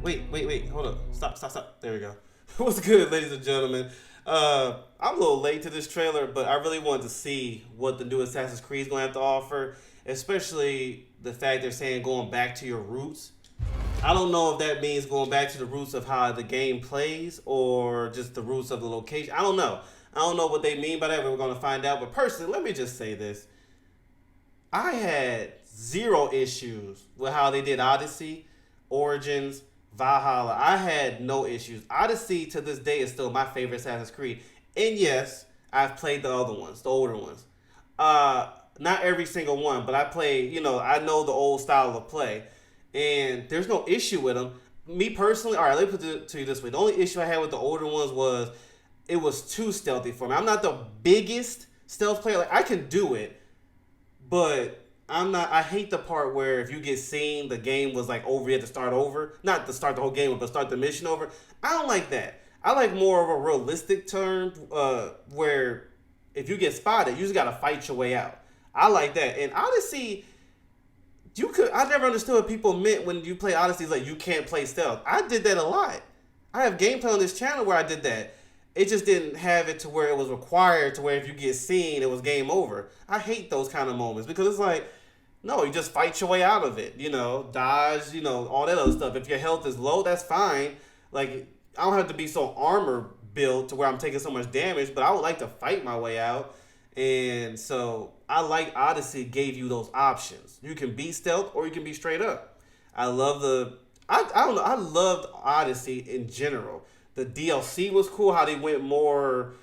Wait. Hold up. Stop. There we go. What's good, ladies and gentlemen? I'm a little late to this trailer, but I really wanted to see what the new Assassin's Creed is going to have to offer, especially the fact they're saying going back to your roots. I don't know if that means going back to the roots of how the game plays or just the roots of the location. I don't know. I don't know what they mean by that. We're going to find out. But personally, let me just say this. I had zero issues with how they did Odyssey, Origins, Valhalla. I had no issues. Odyssey to this day is still my favorite Assassin's Creed. And yes, I've played the other ones, the older ones. Not every single one, but I play, I know the old style of play. And there's no issue with them. Me personally, all right, let me put it to you this way. The only issue I had with the older ones was it was too stealthy for me. I'm not the biggest stealth player. Like, I can do it, but I'm not. I hate the part where if you get seen, the game was like over. You have to start over. Not to start the whole game, but start the mission over. I don't like that. I like more of a realistic term where if you get spotted, you just gotta fight your way out. I like that. And Odyssey, I never understood what people meant when you play Odyssey. It's like you can't play stealth. I did that a lot. I have gameplay on this channel where I did that. It just didn't have it to where it was required to where if you get seen, it was game over. I hate those kind of moments because it's like, no, you just fight your way out of it. Dodge, all that other stuff. If your health is low, that's fine. Like, I don't have to be so armor built to where I'm taking so much damage, but I would like to fight my way out. And so I like Odyssey gave you those options. You can be stealth or you can be straight up. I love I don't know. I loved Odyssey in general. The DLC was cool. How they went more,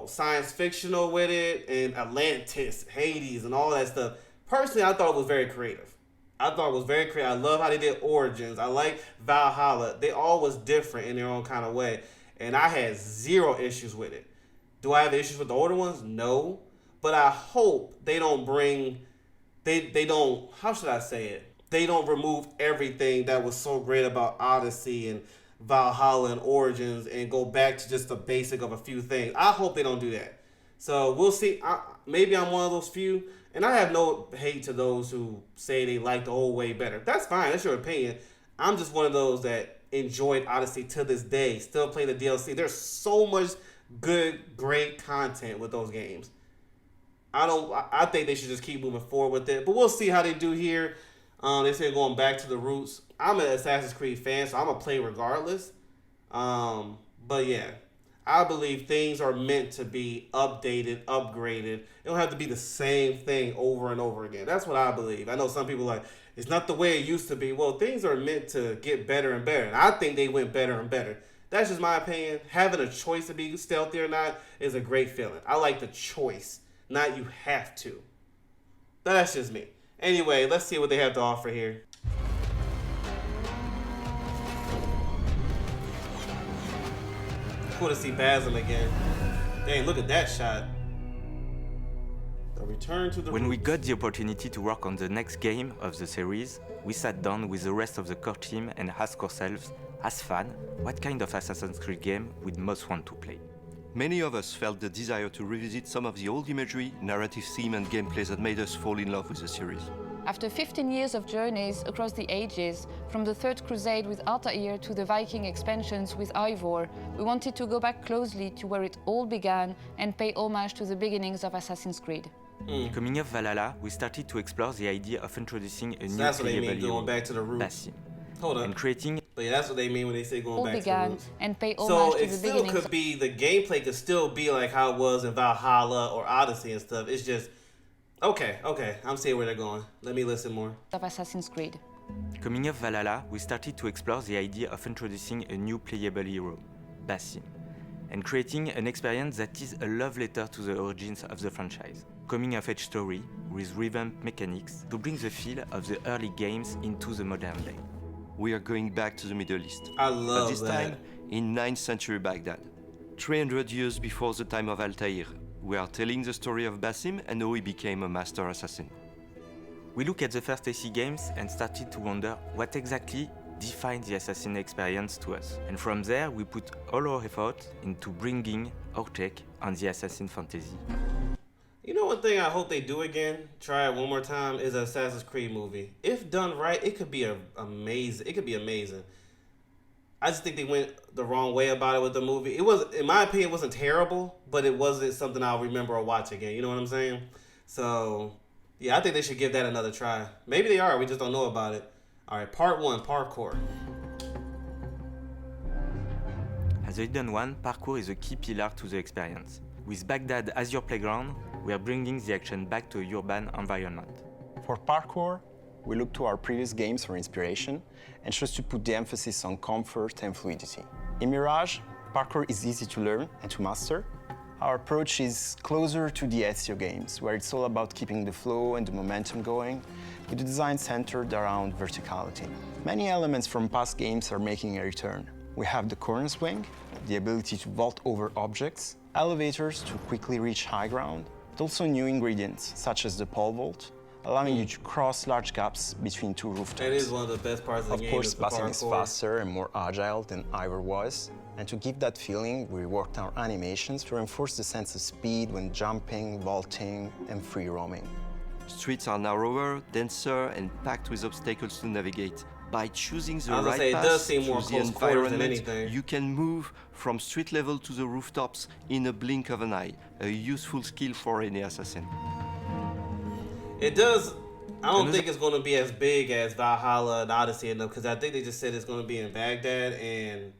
science fictional with it, and Atlantis, Hades, and all that stuff. Personally, I thought it was very creative. I love how they did Origins. I like Valhalla. They all was different in their own kind of way, and I had zero issues with it. Do I have issues with the older ones? No, but I hope they don't they don't. How should I say it? They don't remove everything that was so great about Odyssey and Valhalla and Origins and go back to just the basic of a few things. I hope they don't do that. So we'll see. Maybe I'm one of those few. And I have no hate to those who say they like the old way better. That's fine. That's your opinion. I'm just one of those that enjoyed Odyssey to this day. Still play the DLC. There's so much good, great content with those games. I think they should just keep moving forward with it. But we'll see how they do here. They say going back to the roots. I'm an Assassin's Creed fan, so I'm going to play regardless. But yeah, I believe things are meant to be updated, upgraded. It don't have to be the same thing over and over again. That's what I believe. I know some people are like, it's not the way it used to be. Well, things are meant to get better and better. And I think they went better and better. That's just my opinion. Having a choice to be stealthy or not is a great feeling. I like the choice, not you have to. That's just me. Anyway, let's see what they have to offer here. Cool to see Basim again. Dang, look at that shot. The return to the When we roots. got the opportunity to work on the next game of the series, we sat down with the rest of the core team and asked ourselves, as fans, what kind of Assassin's Creed game we'd most want to play. Many of us felt the desire to revisit some of the old imagery, narrative theme and gameplay that made us fall in love with the series. After 15 years of journeys across the ages, from the Third Crusade with Altair to the Viking expansions with Ivor, we wanted to go back closely to where it all began and pay homage to the beginnings of Assassin's Creed. Coming off Valhalla, we started to explore the idea of introducing a So new that's what they playable mean, hero, going back to the roots. Basim, Hold up. and creating But yeah, that's what they mean when they say going All back to the began roots. and pay homage So to it the still beginnings could be, the gameplay could still be like how it was in Valhalla or Odyssey and stuff. It's just, okay, I'm seeing where they're going. Let me listen more. of Assassin's Creed. Coming off Valhalla, we started to explore the idea of introducing a new playable hero, Basim, and creating an experience that is a love letter to the origins of the franchise. Coming of age story with revamped mechanics to bring the feel of the early games into the modern day. We are going back to the Middle East. I love But this that. time, in 9th century Baghdad. 300 years before the time of Altair, we are telling the story of Basim and how he became a master assassin. We looked at the first AC games and started to wonder what exactly defined the assassin experience to us. And from there, we put all our effort into bringing our take on the assassin fantasy. You know, one thing I hope they do again, try it one more time, is an Assassin's Creed movie. If done right, it could be amazing. It could be amazing. I just think they went the wrong way about it with the movie. It was, in my opinion, it wasn't terrible, but it wasn't something I'll remember or watch again. You know what I'm saying? So, yeah, I think they should give that another try. Maybe they are. We just don't know about it. All right, part 1, parkour. As a hidden one, parkour is a key pillar to the experience. With Baghdad as your playground, we are bringing the action back to a urban environment. For parkour, we look to our previous games for inspiration and chose to put the emphasis on comfort and fluidity. In Mirage, parkour is easy to learn and to master. Our approach is closer to the Ezio games, where it's all about keeping the flow and the momentum going, with the design centered around verticality. Many elements from past games are making a return. We have the corner swing, the ability to vault over objects, elevators to quickly reach high ground, but also new ingredients, such as the pole vault, allowing you to cross large gaps between two rooftops. That is one of the best parts of the game. Of course, is the Basim is parkour. faster and more agile than Ivor was. And to give that feeling, we reworked our animations to reinforce the sense of speed when jumping, vaulting, and free roaming. Streets are narrower, denser, and packed with obstacles to navigate. By choosing the I was gonna right say, it path does seem through more the close quarters than environment, anything. you can move from street level to the rooftops in a blink of an eye, a useful skill for any assassin. It does. I don't And think it's going to be as big as Valhalla and Odyssey enough, because I think they just said it's going to be in Baghdad, and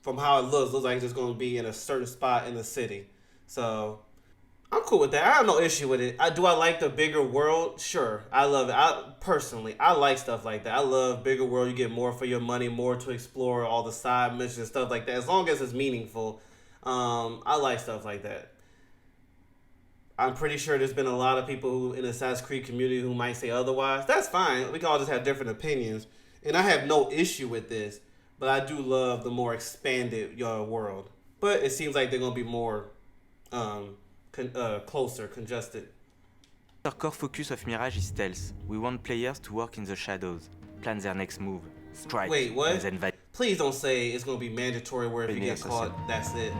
from how it looks like it's just going to be in a certain spot in the city. So I'm cool with that. I have no issue with it. Do I like the bigger world? Sure. I love it. I like stuff like that. I love bigger world. You get more for your money, more to explore, all the side missions, stuff like that. As long as it's meaningful, I like stuff like that. I'm pretty sure there's been a lot of people who in the Assassin's Creed community who might say otherwise. That's fine. We can all just have different opinions. And I have no issue with this. But I do love the more expanded world. But it seems like they're going to be more closer, congested. Our core focus of Mirage is stealth. We want players to work in the shadows, plan their next move, strike, Wait, what? and then vanish. Please don't say it's going to be mandatory where if you Any get caught, that's it.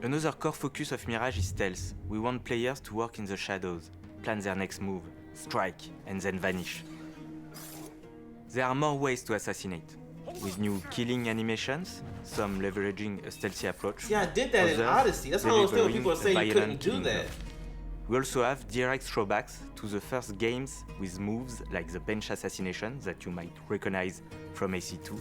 Another core focus of Mirage is stealth. We want players to work in the shadows, plan their next move, strike, and then vanish. There are more ways to assassinate, with new killing animations, some leveraging a stealthy approach. Yeah, I did that in others Odyssey. That's how I was feeling. delivering People are a saying you couldn't violent do killing that. curve. We also have direct throwbacks to the first games with moves like the bench assassination that you might recognize from AC2,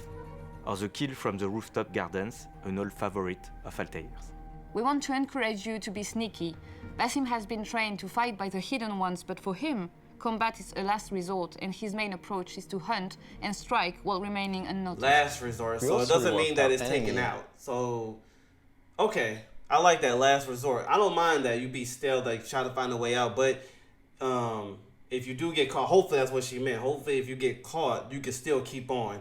or the kill from the rooftop gardens, an old favorite of Altair's. We want to encourage you to be sneaky. Basim has been trained to fight by the hidden ones, but for him, combat is a last resort, and his main approach is to hunt and strike while remaining unnoticed. Last resort. We So it also doesn't mean reworked that our it's taken enemy. out. So, okay. I like that last resort. I don't mind that you be stealth, like try to find a way out. But if you do get caught, hopefully that's what she meant. Hopefully if you get caught, you can still keep on.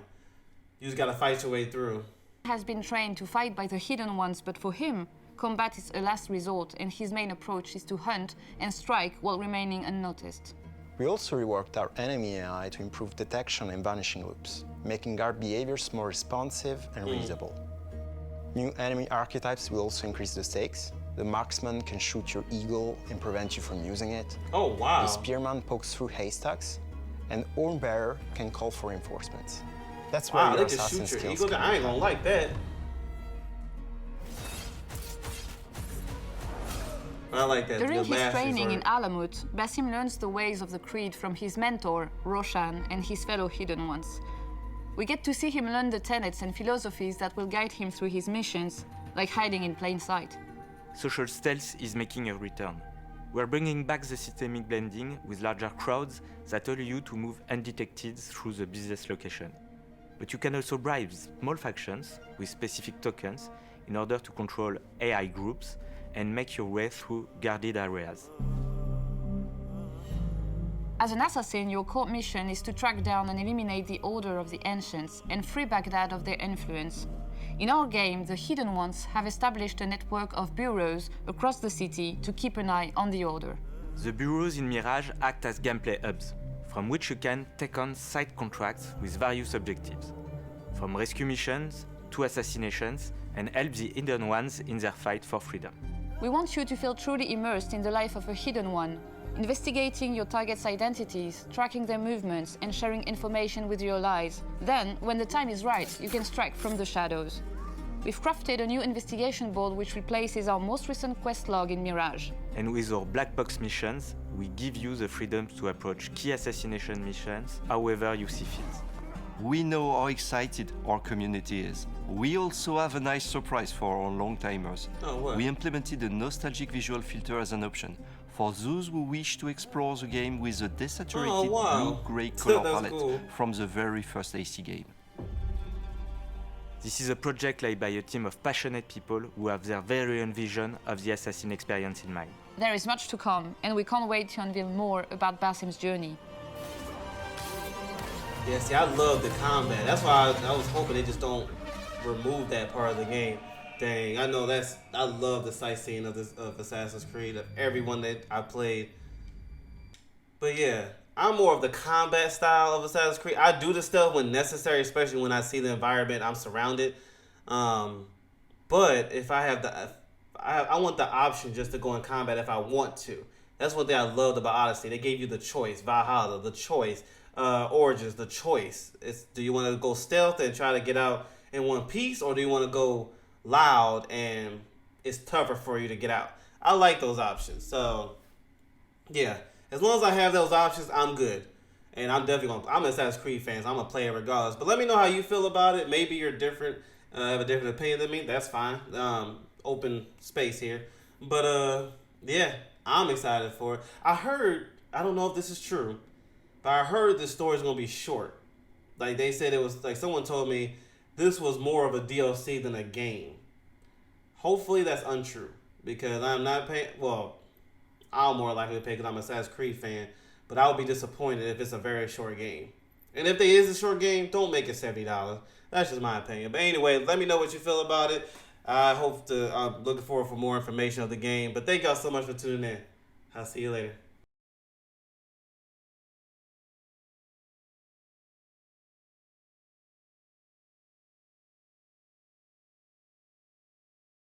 You just got to fight your way through. Has been trained to fight by the hidden ones, but for him, combat is a last resort, and his main approach is to hunt and strike while remaining unnoticed. We also reworked our enemy AI to improve detection and vanishing loops, making guard behaviors more responsive and readable. New enemy archetypes will also increase the stakes. The marksman can shoot your eagle and prevent you from using it. Oh, wow. The spearman pokes through haystacks, and horn bearer can call for reinforcements. That's where Wow, your they can assassin shoot your skills eagle. come I ain't in going to handy. like that. I like that. During the his last training in resort. Alamut, Basim learns the ways of the Creed from his mentor, Roshan, and his fellow Hidden Ones. We get to see him learn the tenets and philosophies that will guide him through his missions, like hiding in plain sight. Social stealth is making a return. We're bringing back the systemic blending with larger crowds that allow you to move undetected through the business location. But you can also bribe small factions with specific tokens in order to control AI groups and make your way through guarded areas. As an assassin, your core mission is to track down and eliminate the Order of the Ancients and free Baghdad of their influence. In our game, the Hidden Ones have established a network of bureaus across the city to keep an eye on the Order. The bureaus in Mirage act as gameplay hubs, from which you can take on side contracts with various objectives, from rescue missions to assassinations, and help the Hidden Ones in their fight for freedom. We want you to feel truly immersed in the life of a Hidden One. investigating your target's identities, tracking their movements, and sharing information with your allies. Then, when the time is right, you can strike from the shadows. We've crafted a new investigation board which replaces our most recent quest log in Mirage. And with our black box missions, we give you the freedom to approach key assassination missions however you see fit. We know how excited our community is. We also have a nice surprise for our long-timers. Oh, what? We implemented a nostalgic visual filter as an option for those who wish to explore the game with a desaturated blue-gray color That's palette cool. from the very first AC game. This is a project led by a team of passionate people who have their very own vision of the assassin experience in mind. There is much to come, and we can't wait to unveil more about Basim's journey. Yeah, see, I love the combat. That's why I was hoping they just don't remove that part of the game. Dang, I know I love the sightseeing of Assassin's Creed, of everyone that I played. But yeah, I'm more of the combat style of Assassin's Creed. I do the stuff when necessary, especially when I see the environment I'm surrounded. But if I have I want the option just to go in combat if I want to. That's one thing I loved about Odyssey. They gave you the choice. Valhalla, the choice. Origins, the choice. Do you want to go stealth and try to get out in one piece, or do you want to go loud and it's tougher for you to get out? I like those options. So yeah, as long as I have those options, I'm good. And I'm definitely I'm an Assassin's Creed fan, so I'm gonna play it regardless. But let me know how you feel about it. Maybe you're different, have a different opinion than me. That's fine. Open space here. But yeah, I'm excited for it. I don't know if this is true, but I heard this story's gonna be short. Like they said it was, like someone told me this was more of a DLC than a game. Hopefully that's untrue, because I'm not paying, well, I'm more likely to pay because I'm an Assassin's Creed fan, but I would be disappointed if it's a very short game. And if there is a short game, don't make it $70. That's just my opinion. But anyway, let me know what you feel about it. I'm looking forward for more information of the game. But thank y'all so much for tuning in. I'll see you later.